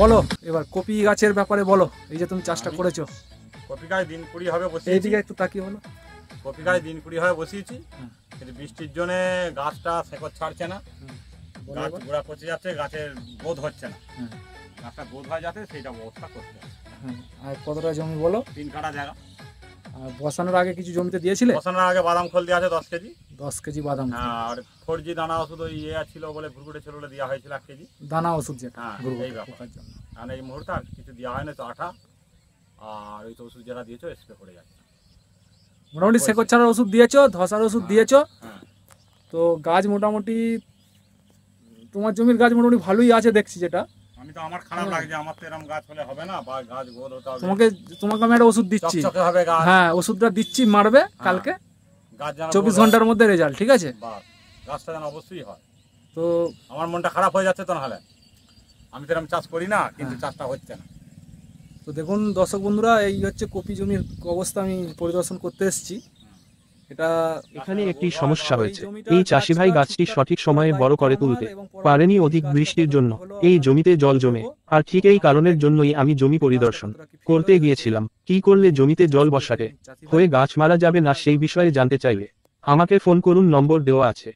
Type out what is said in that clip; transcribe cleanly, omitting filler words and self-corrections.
বলো এবার কপি গাছের ব্যাপারে বলো, এই যে তুমি চাষটা করেছো। কপি গাছ দিন 20 হবে বসিয়েছি। এইদিকে একটু তাকিয়ে বলো। কপি গাছ দিন 20 হবে বসিয়েছি, কিন্তু বৃষ্টির জন্য গাছটা শেকড় ছাড়ছে না, গাছ গোড়া পচে যাচ্ছে, গাছের বোধ হচ্ছে না। গাছটা বোধ হয়ে যাচ্ছে সেইটা ব্যবস্থা করতে হবে। আর কতটা জমি বলো? 3 কাঠা জায়গা। আর বসানোর আগে কিছু জমিতে দিয়েছিলে? বসানোর আগে বাদাম খোল দেওয়া আছে 10 কেজি। 10 কেজি বাদাম। হ্যাঁ, আর 4G দানা ওষুধ ওই ছিল বলে ঘুরঘুরে ছিল বলে দেওয়া হয়েছিল 1 কেজি দানা ওষুধ যেটা। হ্যাঁ, এই ব্যাপার। আর এই মুহূর্তে আর কিছু দেওয়া হয় না, তো আঠা আর ওই তো ওষুধ যেটা দিয়েছো স্প্রে করে যাচ্ছে। মোটামুটি শেকড় ছাড়ার ওষুধ দিয়েছো, ধসার ওষুধ দিয়েছো। হ্যাঁ, তো গাছ মোটামুটি তোমার জমির গাছ মোটামুটি ভালোই আছে দেখছি। যেটা আমি তো আমার খারাপ লাগছে, আমার তো এরকম গাছ হলে হবে না, বা গাছ গোল হতে হবে। তোমাকে আমি একটা ওষুধ দিচ্ছি, চকচকে হবে গাছ। হ্যাঁ ওষুধটা দিচ্ছি, মারবে কালকে, গাছ যেন 24 ঘন্টার মধ্যে রেজাল্ট, ঠিক আছে? গাছটা যেন অবশ্যই হয়। তো আমার মনটা খারাপ হয়ে যাচ্ছে তো, নাহলে আমি তো এরকম চাষ করি না, কিন্তু চাষটা হচ্ছে না। তো দেখুন দর্শক বন্ধুরা, এই হচ্ছে কপি জমির অবস্থা, আমি পরিদর্শন করতে এসেছি। এটা এখানে একটি সমস্যা হয়েছে। এই চাষি ভাই গাছটি সঠিক সময়ে বড় করে তুলতে পারেনি অধিক বৃষ্টির জন্য। এই জমিতে জল জমে, আর ঠিক এই কারণের জন্যই আমি জমি পরিদর্শন করতে গিয়েছিলাম। কি করলে জমিতে জল বসাতে হয়ে গাছ মারা যাবে না সেই বিষয়ে জানতে চাইলে আমাকে ফোন করুন, নম্বর দেওয়া আছে।